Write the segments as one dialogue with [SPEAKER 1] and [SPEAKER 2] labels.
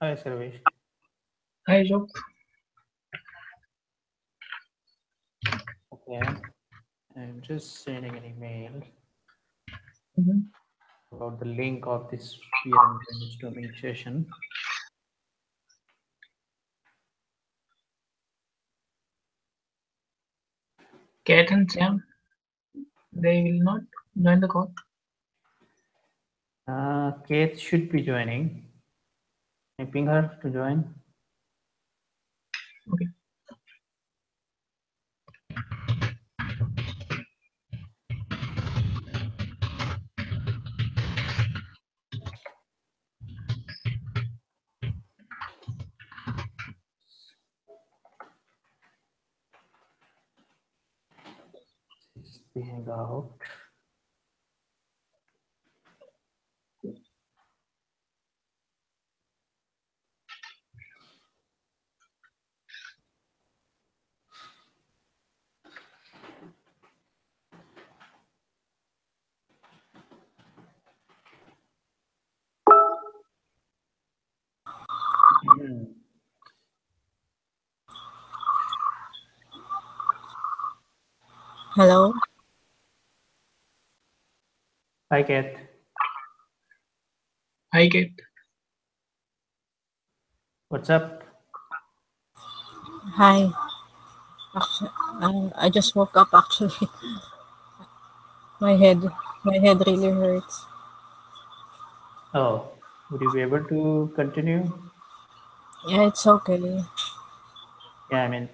[SPEAKER 1] Hi, Sarvesh.
[SPEAKER 2] Hi, Joe.
[SPEAKER 1] Okay, I'm just sending an email
[SPEAKER 2] Mhm.
[SPEAKER 1] about the link of this beer and brainstorming session.
[SPEAKER 2] Kat and Sam, they will not join the call.
[SPEAKER 1] Kate should be joining. Can I ping her to join?
[SPEAKER 2] Okay.
[SPEAKER 1] It's the hangout. Hmm.
[SPEAKER 3] Hello.
[SPEAKER 1] Hi, Kate.
[SPEAKER 2] Hi, Kat.
[SPEAKER 1] What's up?
[SPEAKER 3] Hi. Actu- I just woke up actually. My head, my head really hurts.
[SPEAKER 1] Oh, would you be able to continue?
[SPEAKER 3] Yeah, it's okay.
[SPEAKER 1] Yeah, I mean,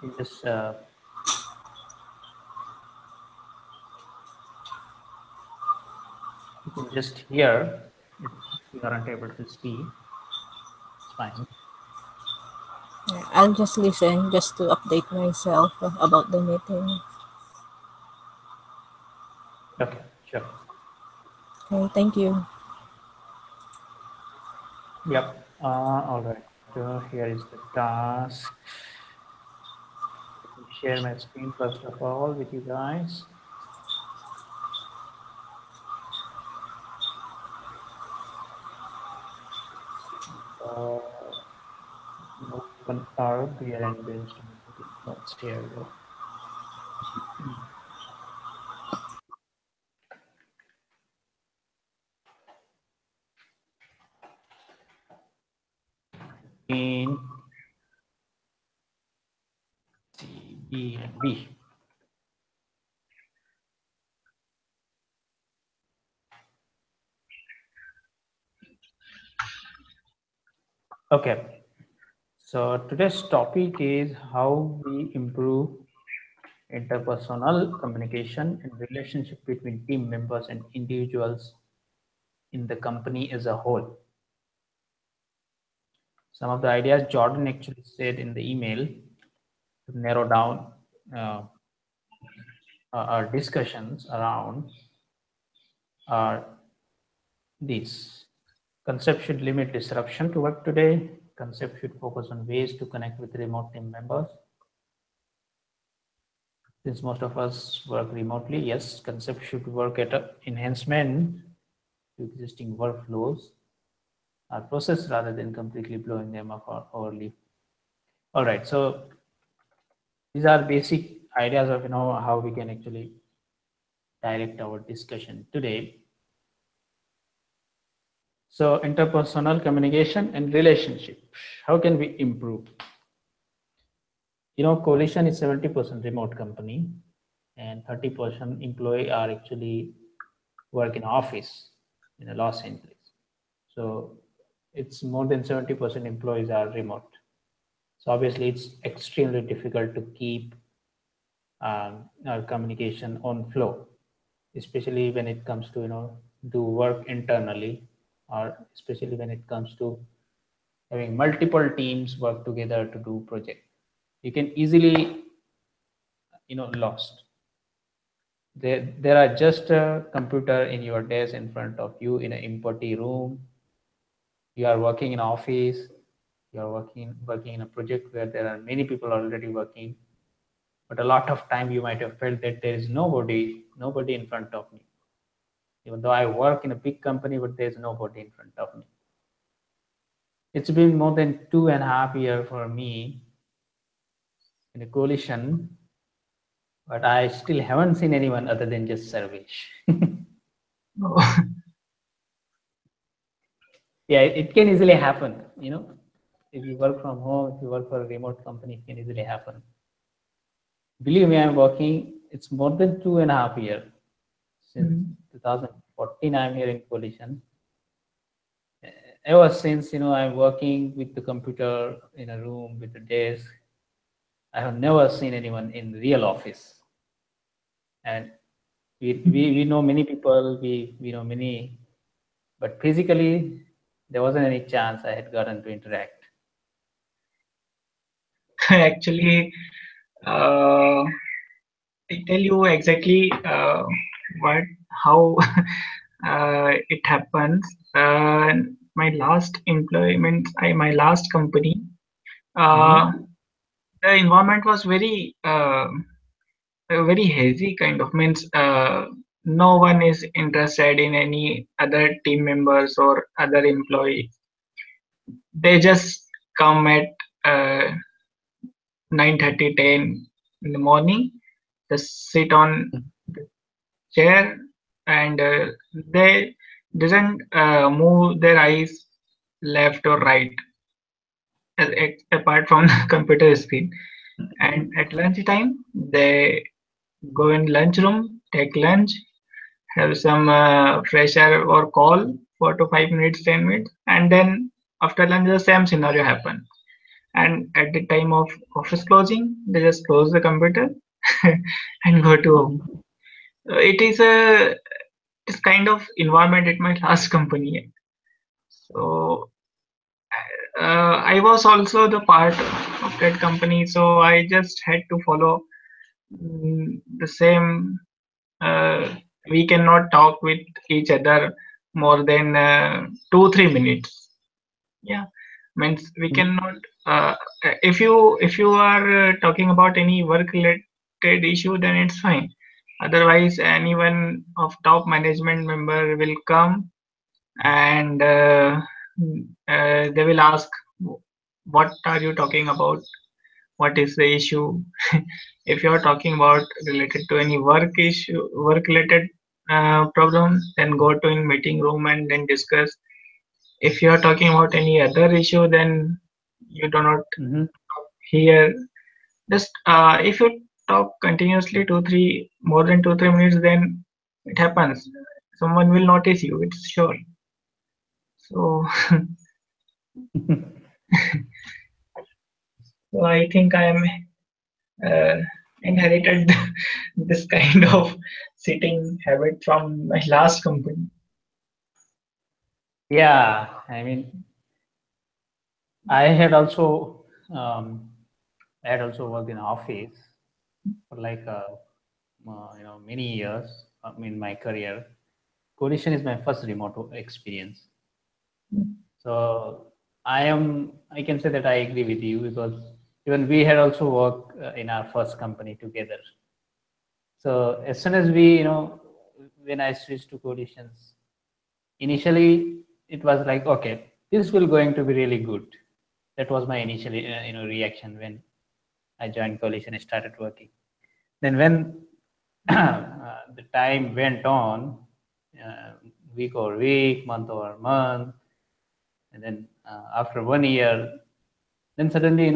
[SPEAKER 1] you can just hear if you aren't able to speak. It's fine.
[SPEAKER 3] Yeah, I'll just listen just to update myself about the meeting.
[SPEAKER 1] Okay, sure.
[SPEAKER 3] Okay, thank you.
[SPEAKER 1] Yep. All right. So here is the task. Let me share my screen first of all with you guys. Uh, Open our beer and brainstorming meeting notes. Here we go. In C, B, and B. Okay. So today's topic is how we improve interpersonal communication and relationship between team members and individuals in the company as a whole. Some of the ideas Jordan actually said in the email to narrow down uh, our discussions around are these. Concept should limit disruption to work today. Concept should focus on ways to connect with remote team members. Since most of us work remotely, yes, concept should work at enhancement to existing workflows or process rather than completely blowing them up or overly. All right, so these are basic ideas of how we can actually direct our discussion today. So interpersonal communication and relationship. How can we improve? Coalition is 70% remote company and 30% employee are actually work in office in Los Angeles. So it's more than 70% employees are remote. So obviously it's extremely difficult to keep our communication on flow, especially when it comes to do work internally, or especially when it comes to having multiple teams work together to do project. You can easily lost. There are just a computer in your desk in front of you in an empty room. You are working in office. You are working in a project where there are many people already working, but a lot of time you might have felt that there is nobody in front of me. Even though I work in a big company, but there's nobody in front of me. It's been more than 2.5 years for me in a coalition, but I still haven't seen anyone other than just Sarvesh.
[SPEAKER 2] Oh,
[SPEAKER 1] Yeah, it can easily happen. If you work from home, if you work for a remote company, it can easily happen. Believe me, I'm working. It's more than 2.5 years since
[SPEAKER 2] mm.
[SPEAKER 1] 2014. I'm here in coalition. Ever since I'm working with the computer in a room with a desk, I have never seen anyone in real office. And we know many people, we know many, but physically there wasn't any chance I had gotten to interact.
[SPEAKER 2] Actually, I tell you exactly what how it happens. My last employment, my last company, uh,
[SPEAKER 1] Mm-hmm.
[SPEAKER 2] the environment was very hazy kind of means no one is interested in any other team members or other employees. They just come at uh, 9:30, 10 in the morning, just sit on the chair, and they doesn't move their eyes left or right apart from the computer screen. And at lunchtime, they go in lunchroom, take lunch, have some fresh air or call 4 to 5 minutes, 10 minutes, and then after lunch the same scenario happen. And at the time of office closing, they just close the computer and go to home.
[SPEAKER 1] Mm-hmm.
[SPEAKER 2] It is a this kind of environment at my last company. So I was also the part of that company, so I just had to follow the same. Uh, we cannot talk with each other more than 2 3 minutes. Yeah, means we cannot. Uh, if you are talking about any work related issue, then it's fine. Otherwise, anyone of top management member will come and they will ask, what are you talking about? What is the issue? If you are talking about related to any work issue, work related problem, then go to in meeting room and then discuss. If you are talking about any other issue, then you do not
[SPEAKER 1] Mm-hmm.
[SPEAKER 2] hear. Just if you talk continuously 2 3 more than 2 3 minutes, then it happens. Someone will notice you. It's sure. So, so I think I am uh, inherited this kind of sitting habit from my last company.
[SPEAKER 1] Yeah, I mean, I had also um, I had also worked in office for like many years. In my career, coalition is my first remote experience. So I can say that I agree with you because even we had also worked in our first company together. So as soon as when I switched to coalitions, initially it was like, okay, this will going to be really good. That was my initial reaction when I joined coalition and started working. Then when the time went on, uh, week over week, month over month, and then after 1 year, then suddenly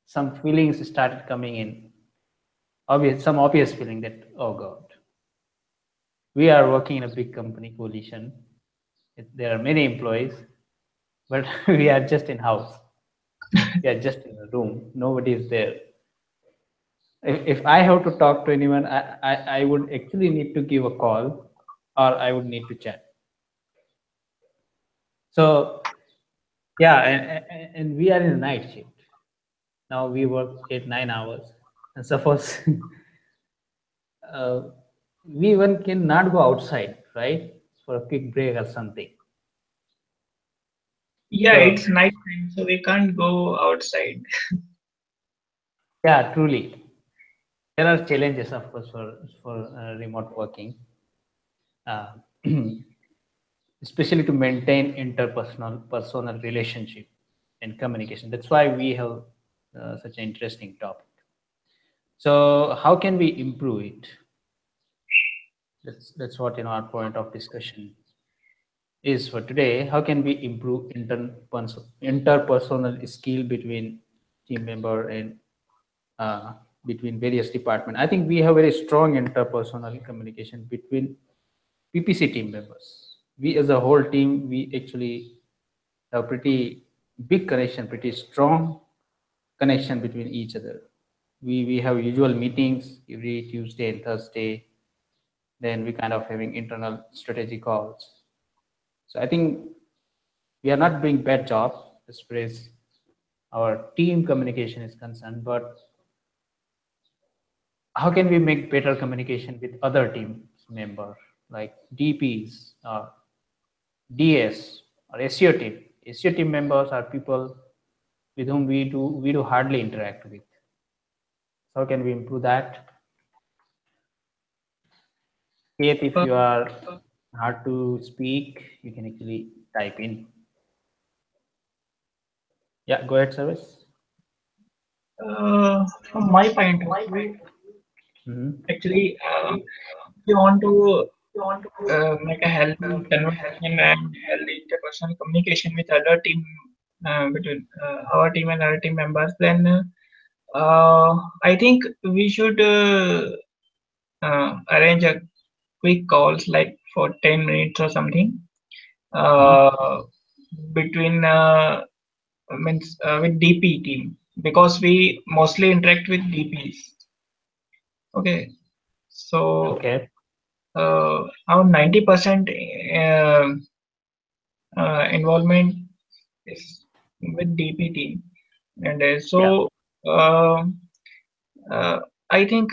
[SPEAKER 1] some feelings started coming in. Some obvious feeling that, oh God, we are working in a big company coalition. There are many employees, but we are just in house. We are just in a room. Nobody is there. If I have to talk to anyone, I would actually need to give a call or I would need to chat. So yeah, and we are in a night shift. Now we work 8 9 hours, and suppose uh, we even cannot go outside, right, for a quick break or something.
[SPEAKER 2] Yeah,
[SPEAKER 1] So
[SPEAKER 2] it's night time, so we can't go outside.
[SPEAKER 1] yeah, truly, there are challenges, of course, for remote working. Uh, especially to maintain personal relationship and communication. That's why we have such an interesting topic. So how can we improve it? That's what our point of discussion is for today. How can we improve interpersonal skill between team member and uh, between various departments? I think we have very strong interpersonal communication between PPC team members. We as a whole team, we actually have pretty big connection, pretty strong connection between each other. We have usual meetings every Tuesday and Thursday. Then we kind of having internal strategy calls. So I think we are not doing bad job as far as our team communication is concerned, but how can we make better communication with other team members like DPs or DS or SEO team? SEO team members are people with whom we do hardly interact with. So how can we improve that? Kate, if you are hard to speak, you can actually type in. Yeah, go ahead, Service.
[SPEAKER 2] From my point of view, actually, if you want to make a healthy conversation and healthy interpersonal communication with other team, between our team and other team members, then I think we should arrange a quick calls like for 10 minutes or something, uh, between means with DP team, because we mostly interact with DPs. Okay, so
[SPEAKER 1] Okay.
[SPEAKER 2] around 90% involvement is with DP team, and
[SPEAKER 1] Yeah.
[SPEAKER 2] uh, uh, I think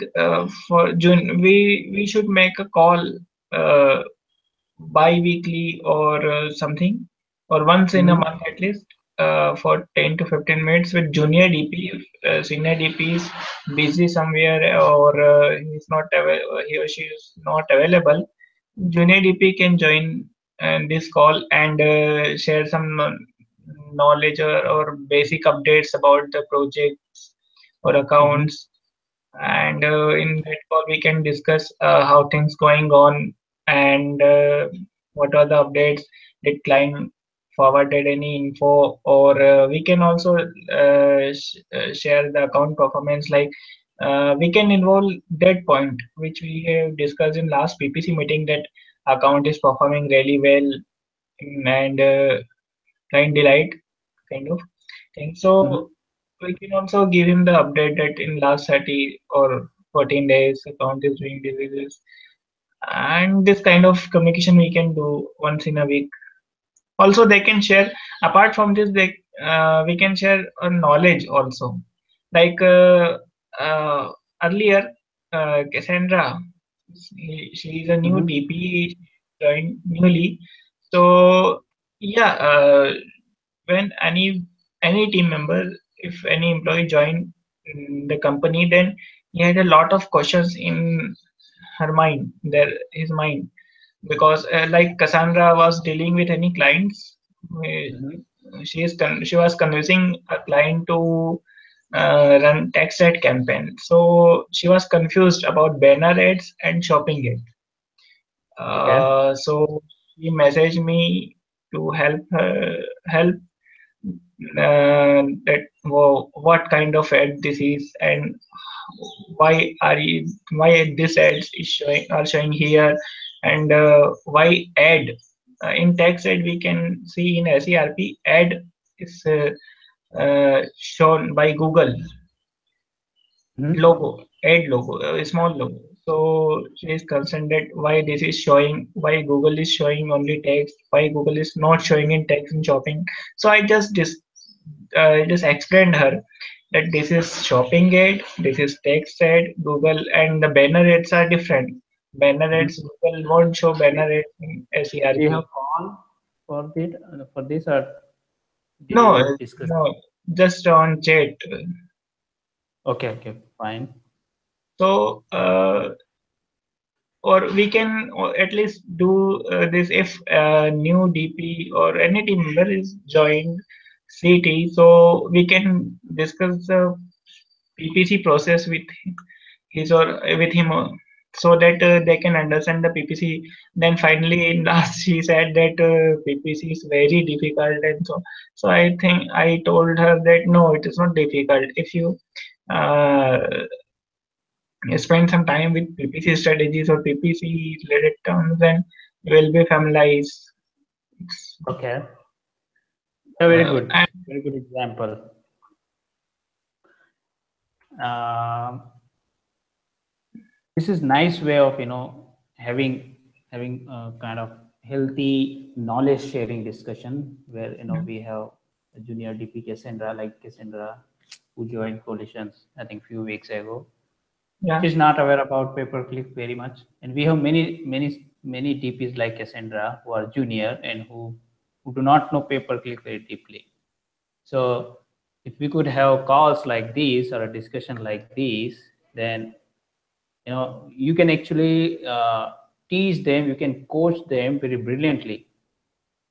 [SPEAKER 2] for June we should make a call uh, bi-weekly or something, or once in a
[SPEAKER 1] Mhm.
[SPEAKER 2] month at least, for 10 to 15 minutes with junior DP. If senior DP is busy somewhere, or he or she is not available, junior DP can join this call and share some knowledge, or basic updates about the projects or
[SPEAKER 1] Mhm.
[SPEAKER 2] accounts. And in that call we can discuss how things going on, and what are the updates, did client forwarded any info, or we can also share the account performance, like we can involve that point which we have discussed in last PPC meeting, that account is performing really well, and client delight kind of thing.
[SPEAKER 1] Mhm.
[SPEAKER 2] So we can also give him the update that in last 30 or 14 days account is doing this, and this kind of communication we can do once in a week. Also they can share, apart from this, they we can share knowledge also, like earlier, Cassandra, she is a new
[SPEAKER 1] Mhm.
[SPEAKER 2] DP, joined newly. So yeah, when any team member, if any employee joined the company, then he had a lot of questions in her mind, his mind, because like Cassandra was dealing with any clients,
[SPEAKER 1] Mhm.
[SPEAKER 2] she was convincing a client to run text ad campaign. So she was confused about banner ads and shopping ads.
[SPEAKER 1] Okay.
[SPEAKER 2] So she messaged me to help that what kind of ad this is, and why this ads is showing here, and why ad, in text ad we can see in SERP ad is shown by Google
[SPEAKER 1] Mhm.
[SPEAKER 2] logo, ad logo, a small logo. So she is concerned that why this is showing, why Google is showing only text, why Google is not showing in text in shopping. So I just explained her that this is shopping ad, this is text ad, Google, and the banner ads are different. Banner
[SPEAKER 1] Mhm.
[SPEAKER 2] ads, Google won't show banner ads in
[SPEAKER 1] Do you
[SPEAKER 2] SERP.
[SPEAKER 1] have call for this, or did
[SPEAKER 2] No,
[SPEAKER 1] you discuss?
[SPEAKER 2] no, just on chat.
[SPEAKER 1] Okay. Okay. Fine.
[SPEAKER 2] So or we can at least do this if a new DP or any team member is joined CT, so we can discuss the PPC process with his or with him, so that they can understand the PPC. Then finally, in last, she said that PPC is very difficult, and so I think I told her that no, it is not difficult. If you uh, spend some time with PPC strategies or PPC related terms, then you will be familiarized.
[SPEAKER 1] Okay. A very good,
[SPEAKER 2] And
[SPEAKER 1] very good example. Um this is nice way of having a kind of healthy knowledge sharing discussion where we have a junior DP Cassandra who joined coalitions I think few weeks ago.
[SPEAKER 2] yeah,
[SPEAKER 1] She's not aware about pay-per-click very much, and we have many DPs like Cassandra who are junior and who do not know pay-per-click very deeply. So if we could have calls like these or a discussion like these, then you can actually teach them, you can coach them very brilliantly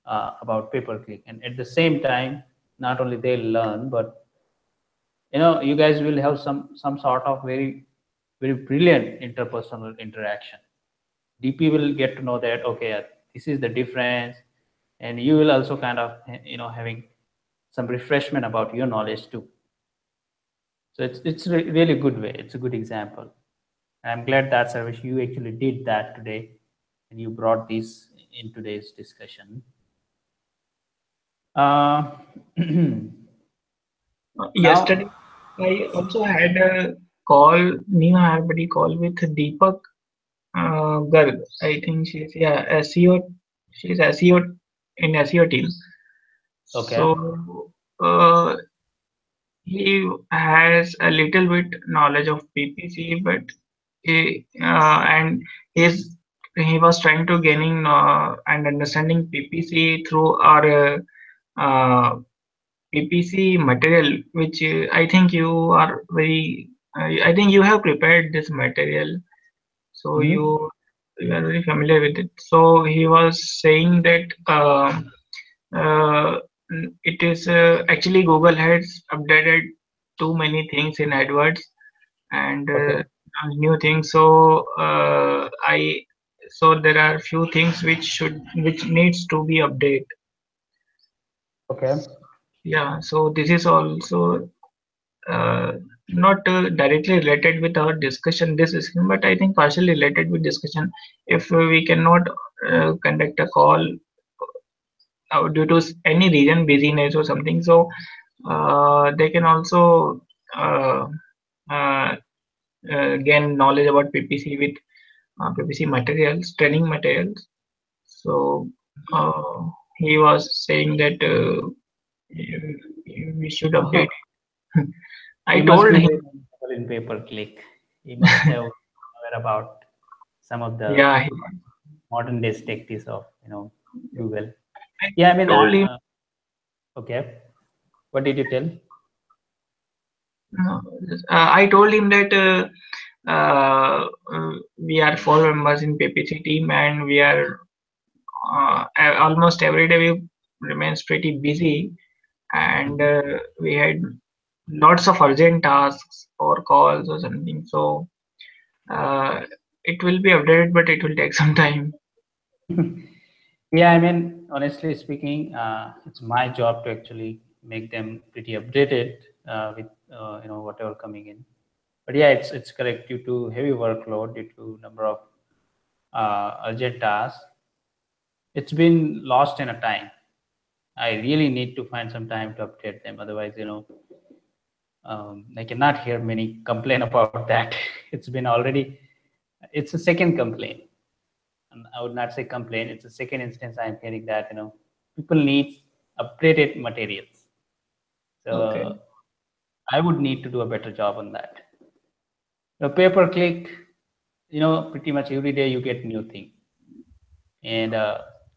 [SPEAKER 1] about pay-per-click, and at the same time, not only they learn, but you guys will have some sort of very brilliant interpersonal interaction. DP will get to know that okay, this is the difference, and you will also kind of having some refreshment about your knowledge too. So it's a really good way. It's a good example. I'm glad that Sarvesh you actually did that today, and you brought this in today's discussion. Uh,
[SPEAKER 2] yesterday I also had a new hire call with Deepak Garg. I think she's SEO. She's SEO in SEO team.
[SPEAKER 1] okay,
[SPEAKER 2] So he has a little bit knowledge of PPC, but and he was trying to gaining and understanding PPC through our PPC material, which I think you are very. I think you have prepared this material, so
[SPEAKER 1] mm-hmm.
[SPEAKER 2] you are very familiar with it. So he was saying that uh, it is actually Google has updated too many things in AdWords and
[SPEAKER 1] Okay,
[SPEAKER 2] new things. So so there are few things which needs to be updated.
[SPEAKER 1] okay,
[SPEAKER 2] Yeah, so this is also uh, not directly related with our discussion, but I think partially related with discussion. If we cannot conduct a call due to any reason, busyness or something, so they can also uh, uh, gain knowledge about PPC with PPC materials, training materials. So uh, he was saying that we should update.
[SPEAKER 1] he
[SPEAKER 2] I
[SPEAKER 1] must
[SPEAKER 2] told
[SPEAKER 1] be
[SPEAKER 2] him,
[SPEAKER 1] very knowledgeable in pay-per-click. He must have aware about some of the
[SPEAKER 2] yeah,
[SPEAKER 1] modern day tactics of Google.
[SPEAKER 2] I
[SPEAKER 1] Yeah, I mean,
[SPEAKER 2] told him.
[SPEAKER 1] okay. What did you tell?
[SPEAKER 2] No, I told him that we are four members in PPC team and we are almost every day we remains pretty busy and we had lots of urgent tasks or calls or something. So uh, it will be updated, but it will take some time.
[SPEAKER 1] Yeah, I mean, honestly speaking, it's my job to actually make them pretty updated with whatever coming in. But yeah, it's correct due to heavy workload, due to number of urgent tasks. It's been lost in a time. I really need to find some time to update them. Otherwise, I cannot hear many complain about that. It's been already, it's a second complaint. And I would not say complaint. It's a second instance I'm hearing that people need updated materials.
[SPEAKER 2] Okay.
[SPEAKER 1] So I would need to do a better job on that. Pay per click, pretty much every day you get new thing. And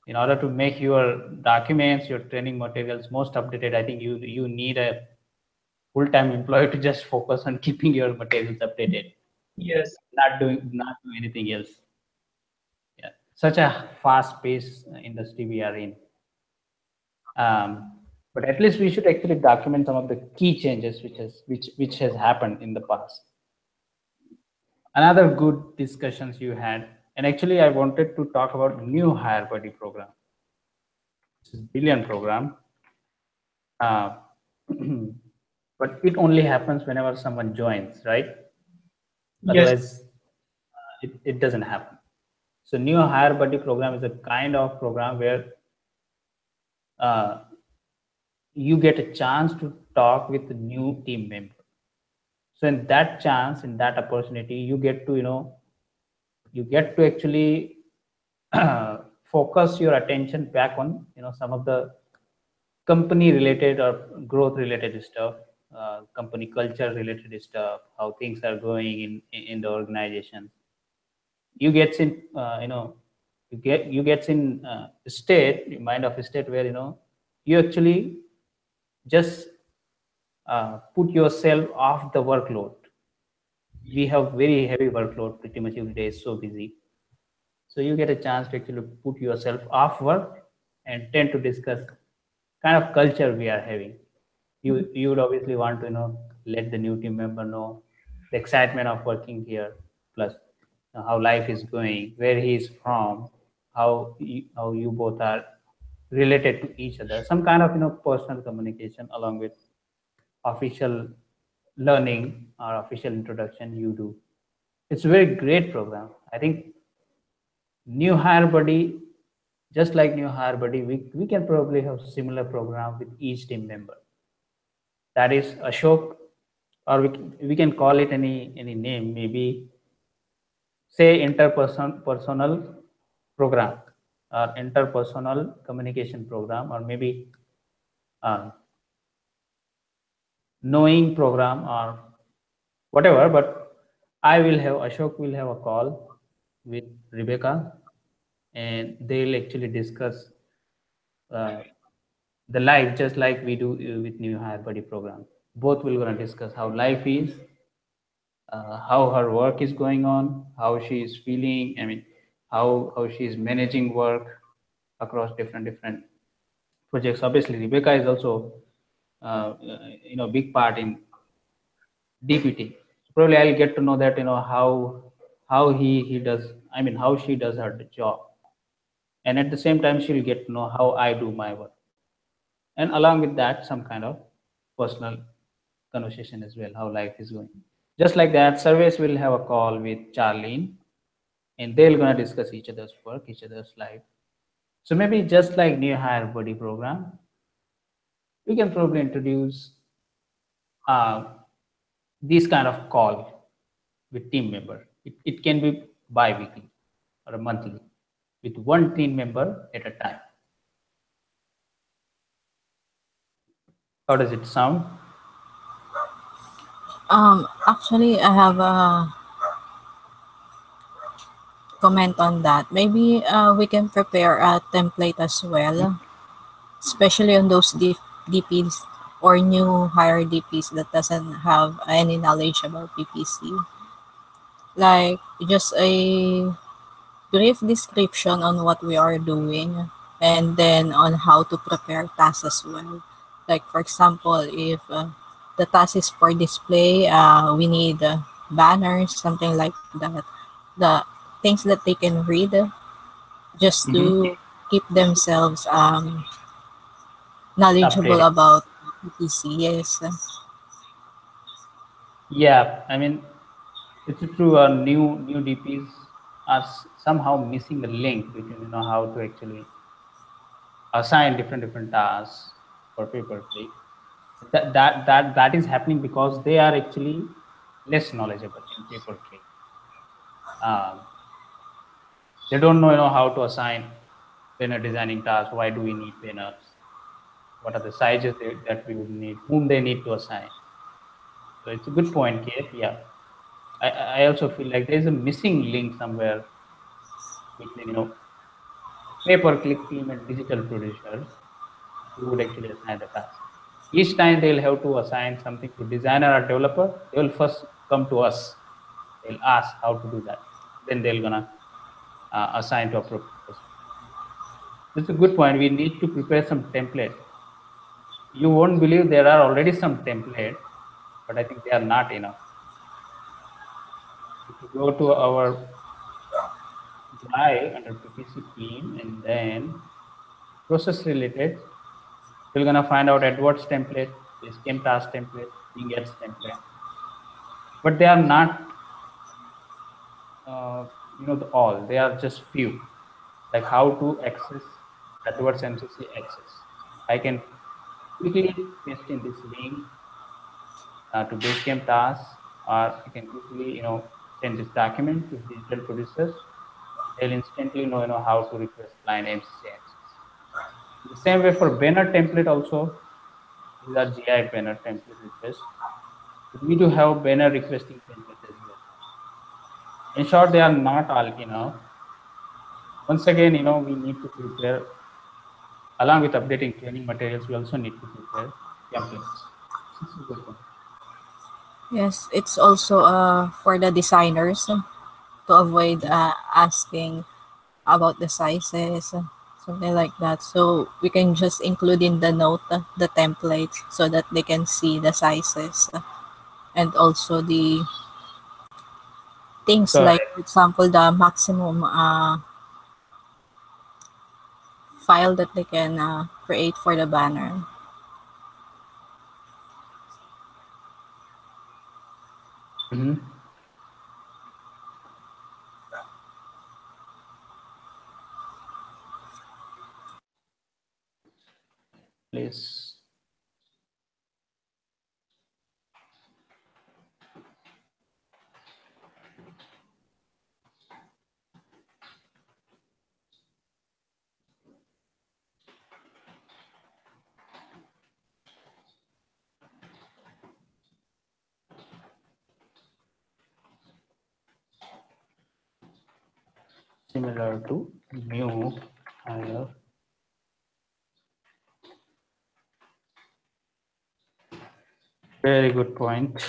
[SPEAKER 1] in order to make your documents, your training materials most updated, I think you need a full-time employee to just focus on keeping your materials updated,
[SPEAKER 2] Yes.
[SPEAKER 1] not do anything else. such a fast-paced industry we are in. But at least we should actually document some of the key changes which has happened in the past. Another good discussions you had, and actually I wanted to talk about new hire buddy program. This is billion program, but it only happens whenever someone joins, right?
[SPEAKER 2] Yes.
[SPEAKER 1] Otherwise, it doesn't happen. So new hire buddy program is a kind of program where you get a chance to talk with a new team member. So in that chance, in that opportunity, you get to actually focus your attention back on some of the company related or growth related stuff, company culture related stuff, how things are going in the organization. You get in you get in state mind of a state where you actually just put yourself off the workload. We have very heavy workload, pretty much every day is so busy. So you get a chance to actually put yourself off work and tend to discuss kind of culture we are having. You would obviously want to let the new team member know the excitement of working here, plus how life is going, where he is from, how you both are related to each other. Some kind of personal communication along with official learning or official introduction you do. It's a very great program. I think new hire buddy, just like new hire buddy, we can probably have similar program with each team member. That is Ashok, or we can call it any name, maybe say interpersonal program or interpersonal communication program, or maybe uh, knowing program or whatever. But Ashok will have a call with Rebecca, and they'll actually discuss the life just like we do with new hire buddy program. Both will gonna discuss how life is, how her work is going on, how she is feeling. I mean, how she is managing work across different projects. Obviously, Rebecca is also big part in DPT. So probably I'll get to know that how he does. I mean, how she does her job, and at the same time she'll get to know how I do my work, and along with that some kind of personal conversation as well, how life is going. Just like that, Service will have a call with Charlene, and they're gonna discuss each other's work, each other's life. So maybe just like new hire buddy program, we can probably introduce uh, this kind of call with team member. It can be bi-weekly or a monthly with one team member at a time. How does it sound?
[SPEAKER 3] Actually, I have a comment on that. Maybe we can prepare a template as well, especially on those DPs or new hire DPs that doesn't have any knowledge about PPC. Like just a brief description on what we are doing, and then on how to prepare tasks as well. Like for example, if the task is for display, we need banners, something like that. The things that they can read just to keep themselves knowledgeable
[SPEAKER 1] Updated.
[SPEAKER 3] about PPC. Yes.
[SPEAKER 1] Yeah, I mean, it's true. New DPs are somehow missing the link between how to actually assign different tasks for paper click. That is happening because they are actually less knowledgeable in paper click. Um, they don't know how to assign banner designing tasks. Why do we need banners? What are the sizes that we would need? Whom they need to assign? So it's a good point, Kate. Yeah, I also feel like there's a missing link somewhere between pay-per-click team and digital producers who would actually assign the task. Each time they'll have to assign something to designer or developer, they will first come to us. They'll ask how to do that. Then they'll gonna assigned to appropriate person. This is a good point. We need to prepare some template. You won't believe there are already some template, but I think they are not enough. If you go to our drive under PPC team and then process related, you're gonna find out AdWords template, Basecamp task template, Bing Ads template, but they are not, all. They are just few. Like how to access AdWords MCC access. I can quickly paste in this link to Basecamp tasks, or I can quickly, send this document to digital producers. They'll instantly know how to request client MCC access. The same way for banner template also, these are GI banner template requests. But we do have banner requesting template as well. In short, they are not all enough. Once again, we need to prepare, along with updating training materials, we also need to prepare templates. This is a good one.
[SPEAKER 3] Yes, it's also for the designers to avoid asking about the sizes, something like that. So we can just include in the note the templates so that they can see the sizes and also the things like,
[SPEAKER 1] Correct.
[SPEAKER 3] for example, the maximum file that they can create for the banner.
[SPEAKER 1] Mm-hmm. Please. Similar to new hire. Very good point.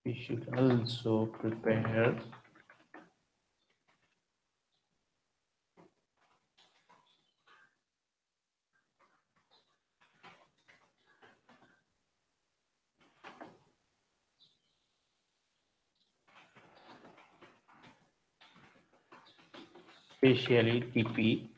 [SPEAKER 1] We should also prepare especially TP.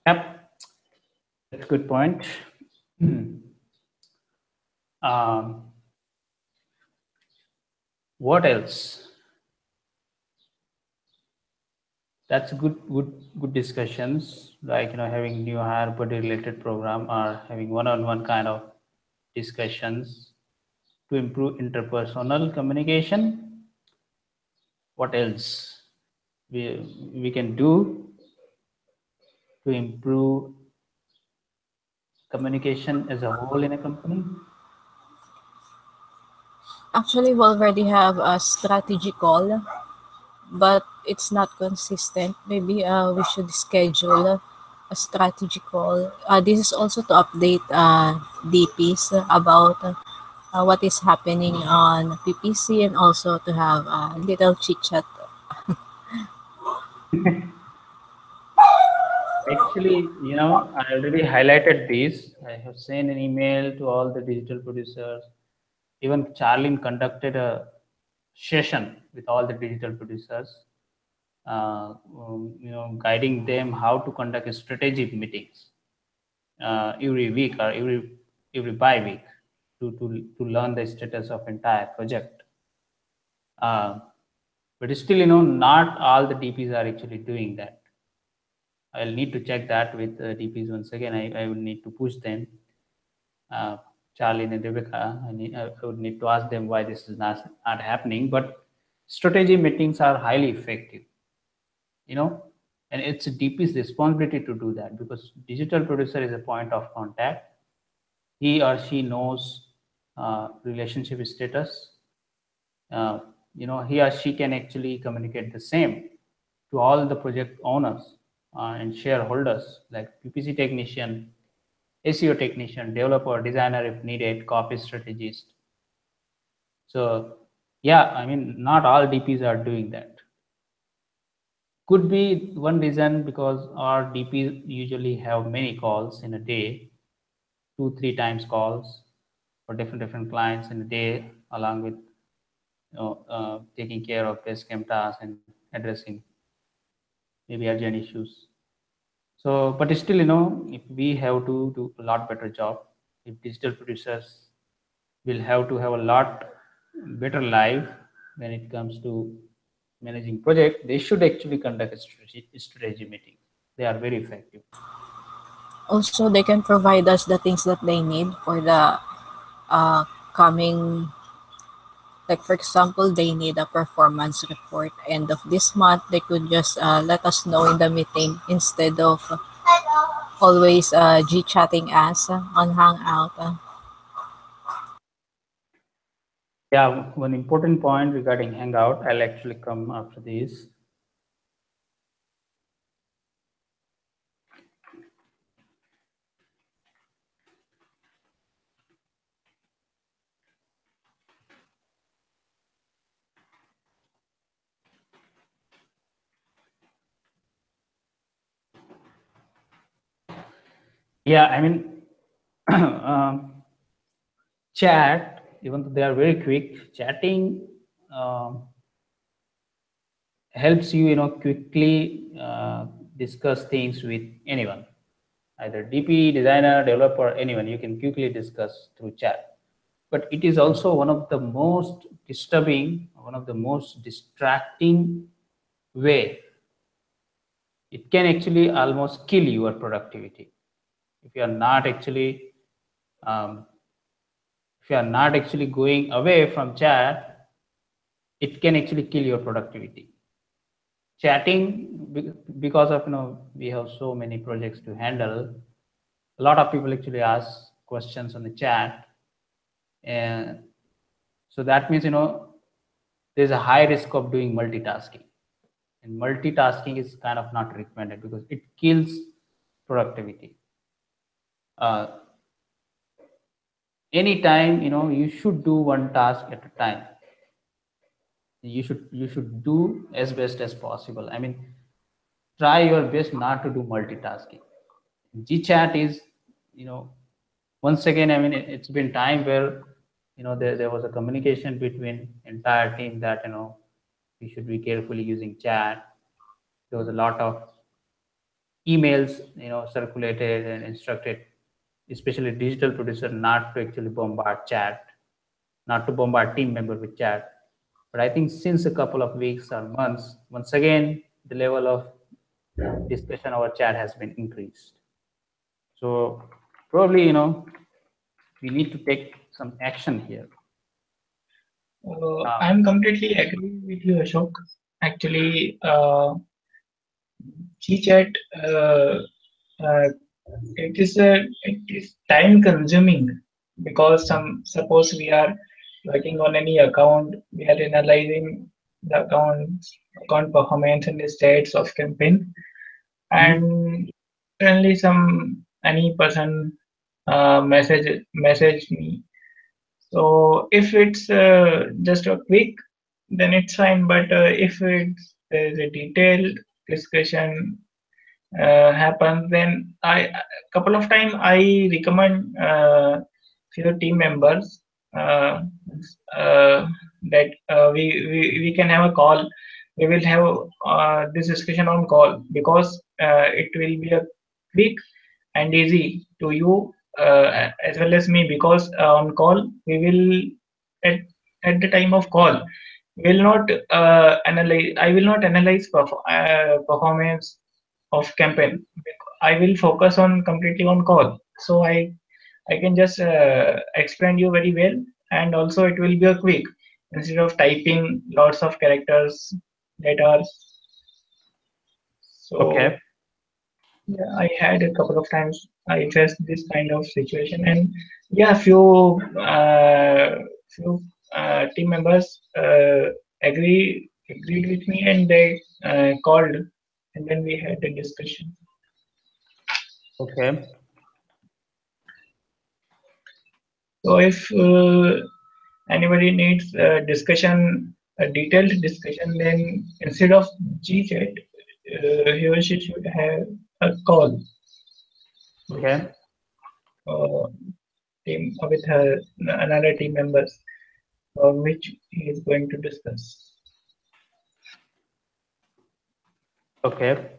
[SPEAKER 1] Yep, that's a good point. What else? That's good discussions, like having new hire body related program or having one-on-one kind of discussions to improve interpersonal communication. What else we can do to improve communication as a whole in a company?
[SPEAKER 3] Actually, we already have a strategy call, but it's not consistent. Maybe we should schedule a strategy call. This is also to update DPs about what is happening on PPC and also to have a little chit chat.
[SPEAKER 1] Actually, I already highlighted this. I have sent an email to all the digital producers. Even Charlene conducted a session with all the digital producers, guiding them how to conduct strategic meetings every week or every bi-week to learn the status of entire project. But still, not all the DPs are actually doing that. I'll need to check that with DPs once again. I would need to push them. Charlie and Rebecca, I would need to ask them why this is not happening. But strategy meetings are highly effective, you know, and it's a DP's responsibility to do that, because digital producer is a point of contact. He or she knows relationship status. Uh, he or she can actually communicate the same to all the project owners and shareholders, like PPC technician, SEO technician, developer, designer if needed, copy strategist. So yeah, I mean, not all DPs are doing that. Could be one reason because our DPs usually have many calls in a day, 2-3 times calls for different clients in a day, along with taking care of basecamp tasks and addressing maybe urgent issues. So, but still, if we have to do a lot better job, if digital producers will have to have a lot better life when it comes to managing project, they should actually conduct a strategy meeting. They are very effective.
[SPEAKER 3] Also, they can provide us the things that they need for the coming, like for example, they need a performance report end of this month. They could just let us know in the meeting instead of always G-chatting us on Hangout.
[SPEAKER 1] Yeah, one important point regarding Hangout, I'll actually come after this. Yeah, I mean, chat, even though they are very quick, chatting helps you, quickly discuss things with anyone, either DP, designer, developer, anyone. You can quickly discuss through chat. But it is also one of the most disturbing, one of the most distracting way. It can actually almost kill your productivity if you are not actually um, if you are not actually going away from chat. It can actually kill your productivity. Chatting, because of we have so many projects to handle, a lot of people actually ask questions on the chat, and so that means there's a high risk of doing multitasking, and multitasking is kind of not recommended because it kills productivity. Anytime, you should do one task at a time. You should do as best as possible. I mean, try your best not to do multitasking. Gchat is, once again, I mean, it's been time where there was a communication between entire team that we should be carefully using chat. There was a lot of emails circulated and instructed, especially digital producer, not to actually bombard chat, not to bombard team member with chat. But I think since a couple of weeks or months, once again, the level of discussion over chat has been increased. So probably, we need to take some action here.
[SPEAKER 2] I'm completely agree with you, Ashok. Actually, GChat, it is time consuming because suppose we are working on any account, we are analyzing the account performance and the states of campaign, and suddenly any person message me. So if it's just a quick, then it's fine. But if there's a detailed discussion happens, then a couple of times I recommend few team members uh, that we can have a call. We will have this discussion on call because it will be a quick and easy to you as well as me, because on call we will at the time of call will not analyze. I will not analyze performance of campaign. I will focus on completely on call. So I can just explain you very well, and also it will be a quick instead of typing lots of characters, letters. So
[SPEAKER 1] Okay.
[SPEAKER 2] yeah, I had a couple of times I faced this kind of situation, and yeah, few team members agreed with me, and they called, and then we had a discussion.
[SPEAKER 1] Okay.
[SPEAKER 2] So if anybody needs a detailed discussion, then instead of GChat, he or she should have a call
[SPEAKER 1] Okay.
[SPEAKER 2] uh, team with her another team members, which he is going to discuss.
[SPEAKER 1] Okay.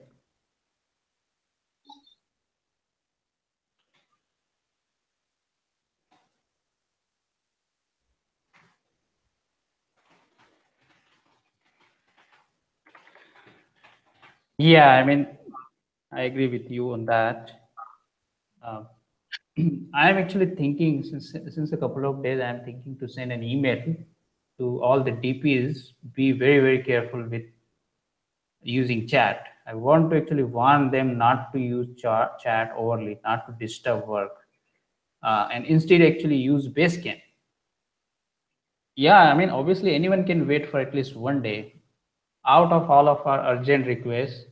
[SPEAKER 1] Yeah, I mean, I agree with you on that. Uh, I'm actually thinking since a couple of days, I'm thinking to send an email to all the DPs. Be very careful with using chat. I want to actually warn them not to use chat overly, not to disturb work, and instead actually use Basecamp. Yeah, I mean, obviously anyone can wait for at least one day. Out of all of our urgent requests,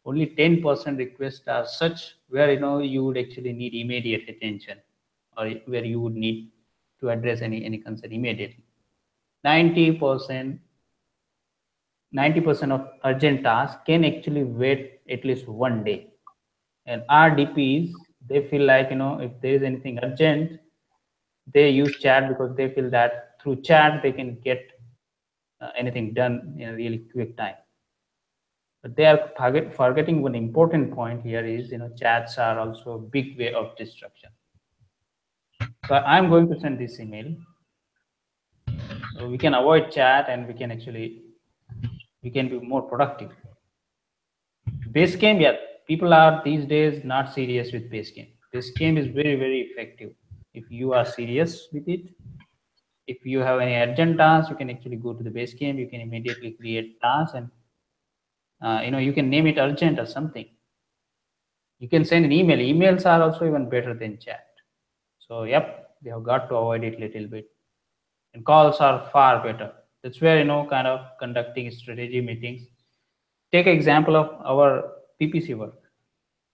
[SPEAKER 1] only 10% requests are such where you would actually need immediate attention, or where you would need to address any concern immediately. 90% 90% of urgent tasks can actually wait at least one day. And our DPs, they feel like if there is anything urgent, they use chat because they feel that through chat they can get anything done in a really quick time. But they are forgetting one important point here is chats are also a big way of distraction. So I'm going to send this email. So we can avoid chat and we can be more productive. Basecamp, yeah, people are these days not serious with Basecamp. Basecamp is very effective if you are serious with it. If you have any urgent tasks, you can actually go to the Basecamp. You can immediately create tasks, and you can name it urgent or something. You can send an email. Emails are also even better than chat. So yep, we have got to avoid it a little bit. And calls are far better. That's where kind of conducting strategy meetings. Take example of our PPC work.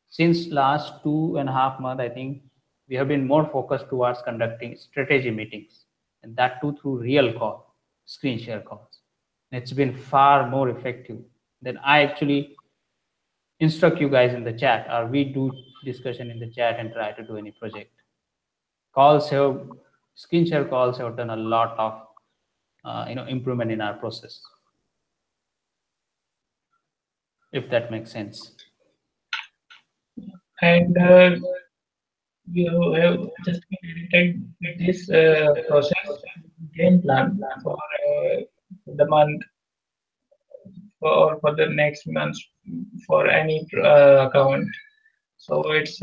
[SPEAKER 1] Since last 2.5 months, I think we have been more focused towards conducting strategy meetings, and that too through real call, screen share calls. And it's been far more effective than I actually instruct you guys in the chat, or we do discussion in the chat and try to do any project. Calls have screen share calls have done a lot of improvement in our process, if that makes sense.
[SPEAKER 2] And you have just created this process game plan for the month or for the next month for any account. So it's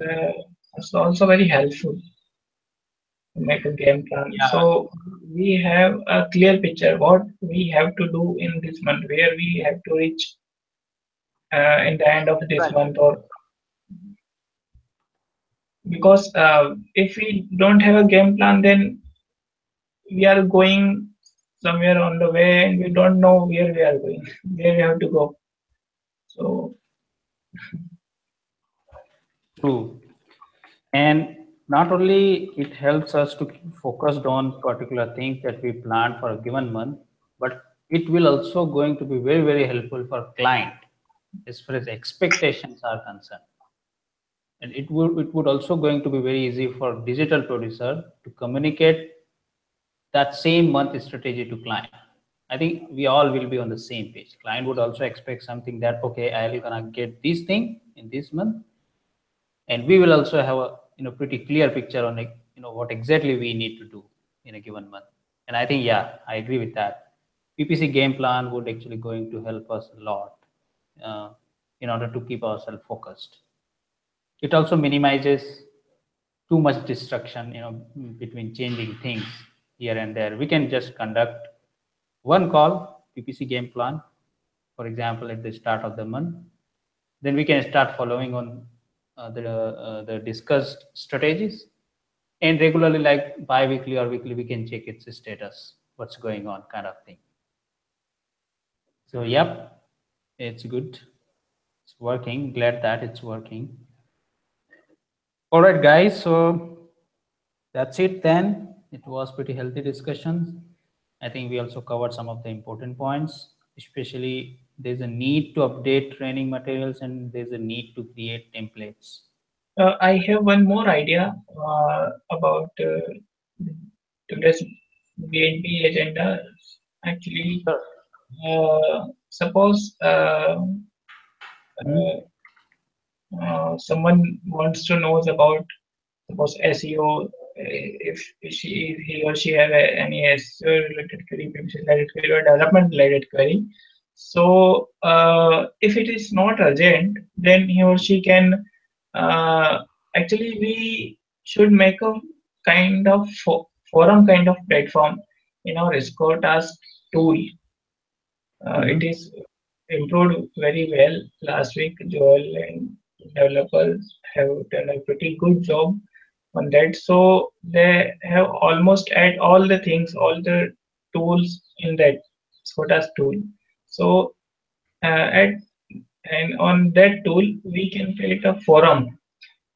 [SPEAKER 2] also very helpful to make a game plan.
[SPEAKER 1] Yeah.
[SPEAKER 2] So we have a clear picture what we have to do in this month, where we have to reach in the end of this
[SPEAKER 1] Right.
[SPEAKER 2] month, or because if we don't have a game plan, then we are going somewhere on the way and we don't know where we are going, where we have to go. So
[SPEAKER 1] True. And not only it helps us to keep focused on particular things that we planned for a given month, but it will also going to be very helpful for client as far as expectations are concerned. And it would also going to be very easy for digital producer to communicate that same month strategy to client. I think we all will be on the same page. Client would also expect something that okay, I'm gonna get this thing in this month, and we will also have a pretty clear picture on what exactly we need to do in a given month. And I think yeah, I agree with that. PPC game plan would actually going to help us a lot. uh, in order to keep ourselves focused. It also minimizes too much distraction, between changing things here and there. We can just conduct one call, PPC game plan, for example, at the start of the month. Then we can start following on the discussed strategies, and regularly, like bi-weekly or weekly, we can check its status, what's going on, kind of thing. So yep, it's good, it's working. Glad that it's working. All right, guys, so that's it then. It was pretty healthy discussions. I think we also covered some of the important points, especially there's a need to update training materials and there's a need to create templates.
[SPEAKER 2] I have one more idea about today's BNP agenda. Actually, suppose someone wants to know about suppose SEO, if he or she have any SEO related query, PPC related query, or development related query. So if it is not urgent, then he or she can actually we should make a kind of forum kind of platform in our score task tool. It is improved very well. Last week, Joel and developers have done a pretty good job on that. So they have almost add all the things, all the tools in that SOTAS tool. So and on that tool we can create a forum.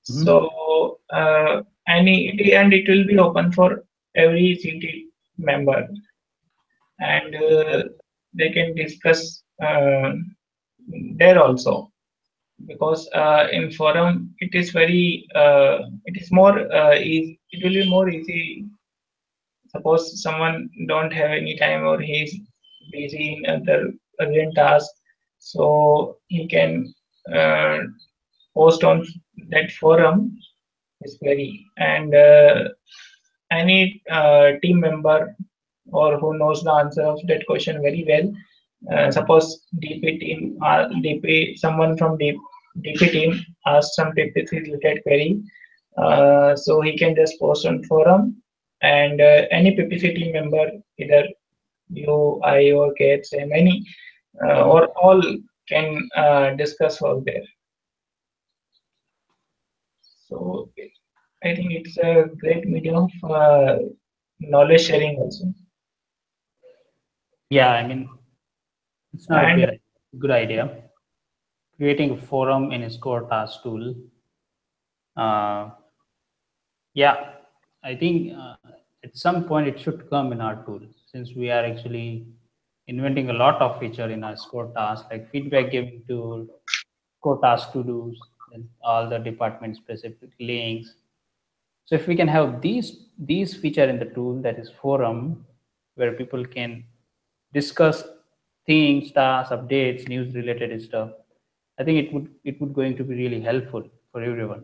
[SPEAKER 2] So and it will be open for every CT member, and they can discuss there also, because in forum it is very it is more easy, it will be more easy. Suppose someone don't have any time or he's busy in other urgent task, so he can post on that forum is very, and any team member or who knows the answer of that question very well. Suppose DP team, someone from DP team asks some PPC related query, so he can just post on forum, and any PPC team member, either you, I, or Kate, Sam, any or all can discuss over there. So I think it's a great medium of knowledge sharing also.
[SPEAKER 1] Yeah, I mean, it's not a good idea. Creating a forum in a score task tool. Yeah, I think at some point it should come in our tool, since we are actually inventing a lot of feature in our score task, like feedback giving tool, score task to dos, and all the department specific links. So if we can have these feature in the tool, that is forum, where people can discuss things, tasks, updates, news related stuff, I think it would going to be really helpful for everyone.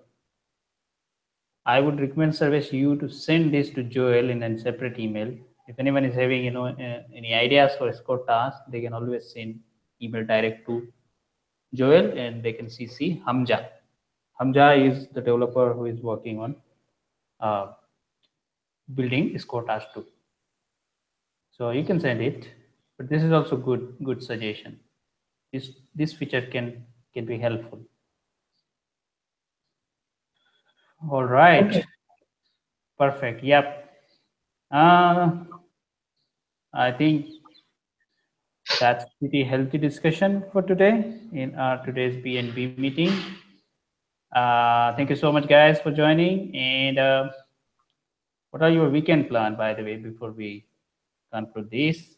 [SPEAKER 1] I would recommend Sarvesh you to send this to Joel in a separate email. If anyone is having any ideas for a score task, they can always send email direct to Joel, and they can CC Hamza. Hamza is the developer who is working on building score task too. So you can send it, but this is also good suggestion. This feature can be helpful. All right. Okay. Perfect. Yep. I think that's pretty healthy discussion for today in our today's BNB meeting. Thank you so much, guys, for joining. And what are your weekend plan, by the way, before we conclude this?